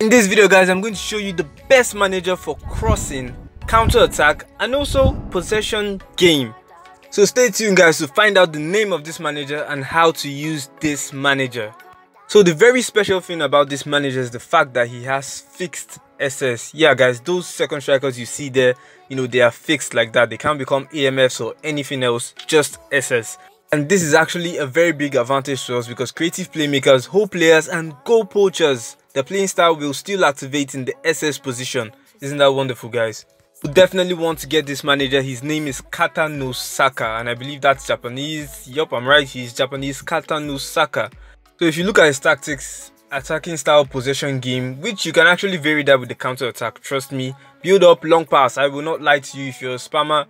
In this video guys, I'm going to show you the best manager for crossing, counter-attack and also possession game. So stay tuned guys to find out the name of this manager and how to use this manager. So the very special thing about this manager is the fact that he has fixed SS. Yeah guys, those second strikers you see there, they are fixed like that. They can't become AMFs or anything else, just SS. And this is actually a very big advantage to us because creative playmakers, hole players and goal poachers, their playing style will still activate in the SS position. Isn't that wonderful guys? You definitely want to get this manager. His name is Katanosaka and I believe that's Japanese. Yup, I'm right, he's Japanese. Katanosaka. So if you look at his tactics, attacking style, possession game, which you can actually vary that with the counter attack, trust me. Build up, long pass. I will not lie to you, if you're a spammer,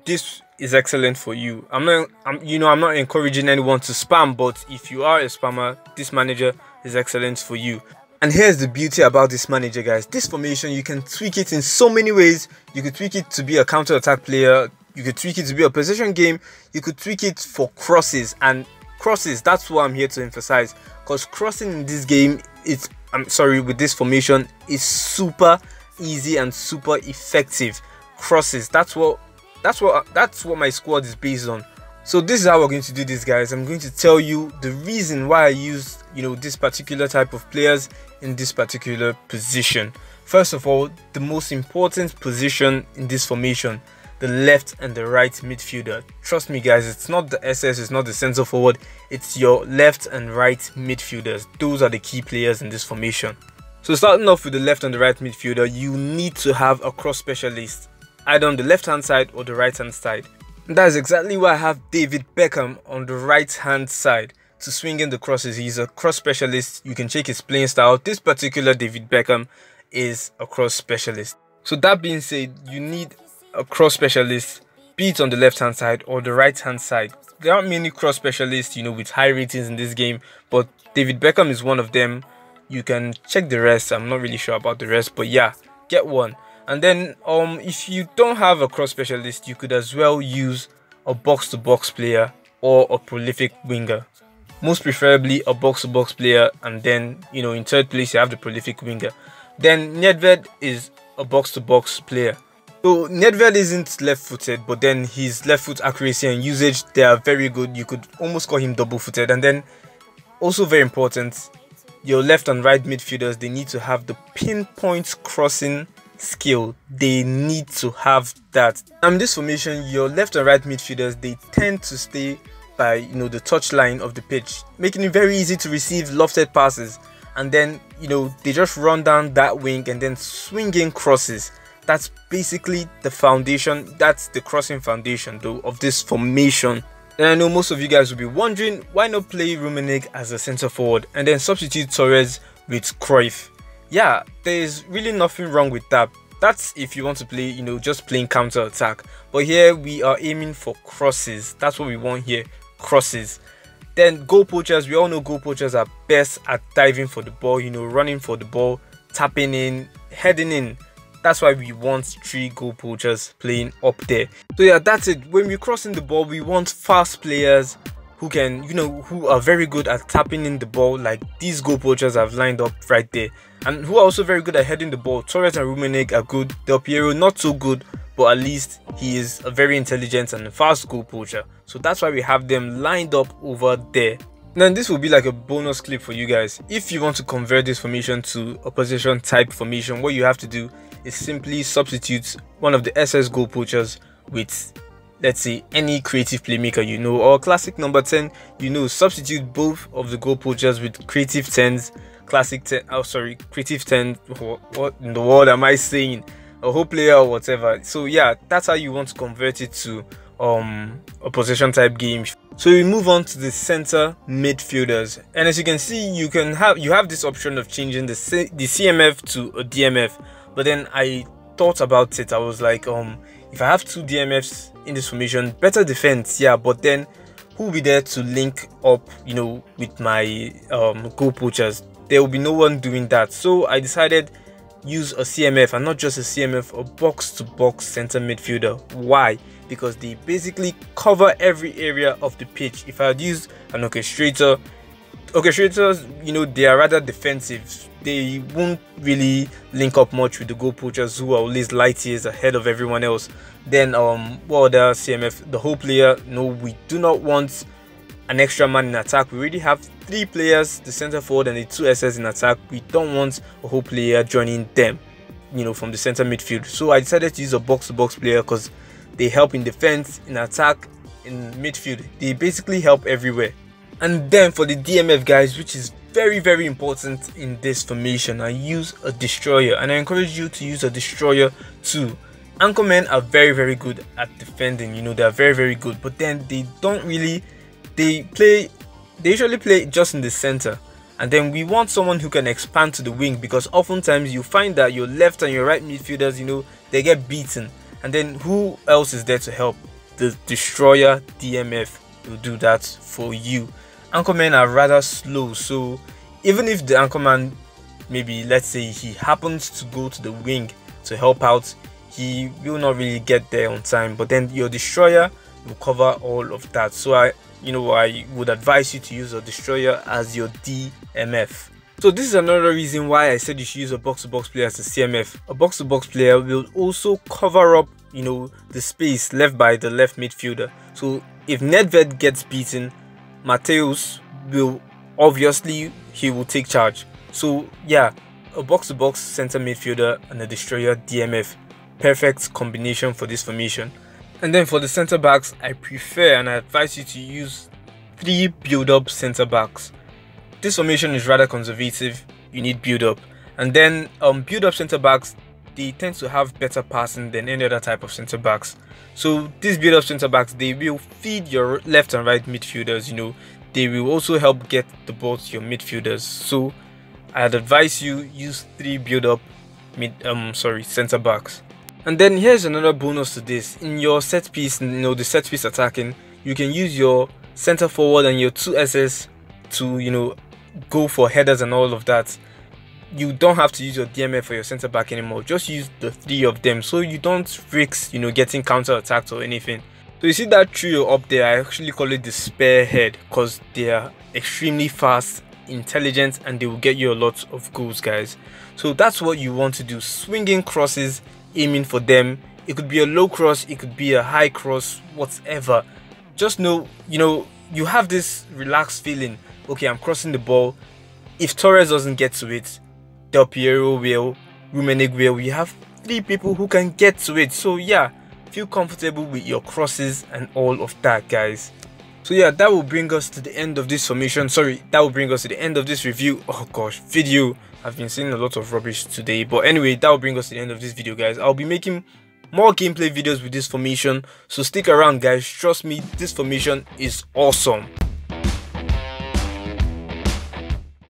this is excellent for you. I'm not encouraging anyone to spam, but if you are a spammer, this manager is excellent for you. And here's the beauty about this manager guys. This formation, you can tweak it in so many ways. You could tweak it to be a counter attack player, you could tweak it to be a possession game, you could tweak it for crosses. And crosses, that's what I'm here to emphasize, because crossing in this game with this formation is super easy and super effective. Crosses, that's what my squad is based on. So this is how we're going to do this guys. I'm going to tell you the reason why I used this particular type of players in this particular position. First of all, the most important position in this formation, the left and the right midfielder. Trust me guys, it's not the SS, it's not the center forward, it's your left and right midfielders. Those are the key players in this formation. So starting off with the left and the right midfielder, you need to have a cross specialist, either on the left hand side or the right hand side. And that is exactly why I have David Beckham on the right hand side to swing in the crosses. He's a cross specialist. You can check his playing style. This particular David Beckham is a cross specialist. So that being said, you need a cross specialist, be it on the left hand side or the right hand side. There aren't many cross specialists with high ratings in this game, but David Beckham is one of them. You can check the rest. I'm not really sure about the rest, but yeah, get one. And then if you don't have a cross specialist, you could as well use a box-to-box player or a prolific winger. Most preferably a box-to-box player, and then in third place you have the prolific winger. Then Nedved is a box-to-box player. So Nedved isn't left-footed, but then his left foot accuracy and usage, they are very good. You could almost call him double-footed. And then also very important, your left and right midfielders, they need to have the pinpoint crossing skill. They need to have that. In this formation, your left and right midfielders, they tend to stay by the touch line of the pitch, making it very easy to receive lofted passes, and then they just run down that wing and then swing in crosses. That's basically the foundation. That's the crossing foundation though of this formation. And I know most of you guys will be wondering, why not play Rummenigge as a center forward and then substitute Torres with Cruyff? Yeah, there's really nothing wrong with that. That's if you want to play, just playing counter attack. But here we are aiming for crosses. That's what we want here, crosses. Then goal poachers, we all know goal poachers are best at diving for the ball, running for the ball, tapping in, heading in. That's why we want 3 goal poachers playing up there. So yeah, that's it. When we're crossing the ball, we want fast players who can, who are very good at tapping in the ball, like these goal poachers I've lined up right there, and who are also very good at heading the ball. Torres and Rummenigge are good. Del Piero not so good, but at least he is a very intelligent and fast goal poacher. So that's why we have them lined up over there. Then this will be like a bonus clip for you guys. If you want to convert this formation to a possession type formation, what you have to do is simply substitute one of the SS goal poachers with, let's say, any creative playmaker or classic number 10, substitute both of the goal poachers with creative 10s, creative 10, what in the world am I saying, a whole player or whatever. So yeah, that's how you want to convert it to a possession type game. So we move on to the center midfielders, and as you can see, you have this option of changing the CMF to a DMF. But then I thought about it. I was like, if I have 2 DMFs in this formation, better defense, yeah, but then who will be there to link up with my goal poachers? There will be no one doing that. So I decided use a CMF, and not just a CMF, a box-to-box center midfielder. Why? Because they basically cover every area of the pitch. If I had used an orchestrator, orchestrators, they are rather defensive. They won't really link up much with the goal poachers, who are always light years ahead of everyone else. Then what other CMF? The whole player. No, we do not want an extra man in attack. We already have 3 players, the center forward and the 2 SS in attack. We don't want a whole player joining them, from the center midfield. So I decided to use a box-to-box player because they help in defense, in attack, in midfield. They basically help everywhere. And then for the DMF, guys, which is very, very important in this formation, I use a destroyer, and I encourage you to use a destroyer too. Anchormen are very, very good at defending. They are very, very good, but then they don't really. They usually play just in the center, and then we want someone who can expand to the wing, because oftentimes you find that your left and your right midfielders, they get beaten, and then who else is there to help? The destroyer DMF will do that for you. Anchormen are rather slow, so even if the anchorman, maybe let's say he happens to go to the wing to help out, he will not really get there on time, but then your destroyer will cover all of that. So I would advise you to use a destroyer as your DMF. So this is another reason why I said you should use a box-to-box player as a CMF. A box-to-box player will also cover up, the space left by the left midfielder. So if Nedved gets beaten, Mateus will obviously, he will take charge. So yeah, a box-to-box center midfielder and a destroyer DMF, perfect combination for this formation. And then for the center backs, I prefer and I advise you to use 3 build-up center backs. This formation is rather conservative. You need build-up, and then build-up center backs, they tend to have better passing than any other type of center backs. So these build-up center backs, they will feed your left and right midfielders. They will also help get the ball to your midfielders. So I'd advise you use 3 build-up center backs. And then here's another bonus to this. In your set piece, the set piece attacking, you can use your center forward and your 2 SS to go for headers and all of that. You don't have to use your DMF for your center back anymore. Just use the 3 of them, so you don't risk getting counter attacked or anything. So you see that trio up there, I actually call it the spearhead, because they are extremely fast, intelligent, and they will get you a lot of goals, guys. So that's what you want to do. Swinging crosses, aiming for them. It could be a low cross, it could be a high cross, whatever. Just know, you have this relaxed feeling. Okay, I'm crossing the ball. If Torres doesn't get to it, Del Piero will, Rummenigge will. We have 3 people who can get to it. So yeah, feel comfortable with your crosses and all of that, guys. So yeah, that will bring us to the end of this formation. Sorry, that will bring us to the end of this review. Oh gosh, video. I've been seeing a lot of rubbish today, but anyway, that will bring us to the end of this video, guys. I'll be making more gameplay videos with this formation, so stick around, guys. Trust me, this formation is awesome.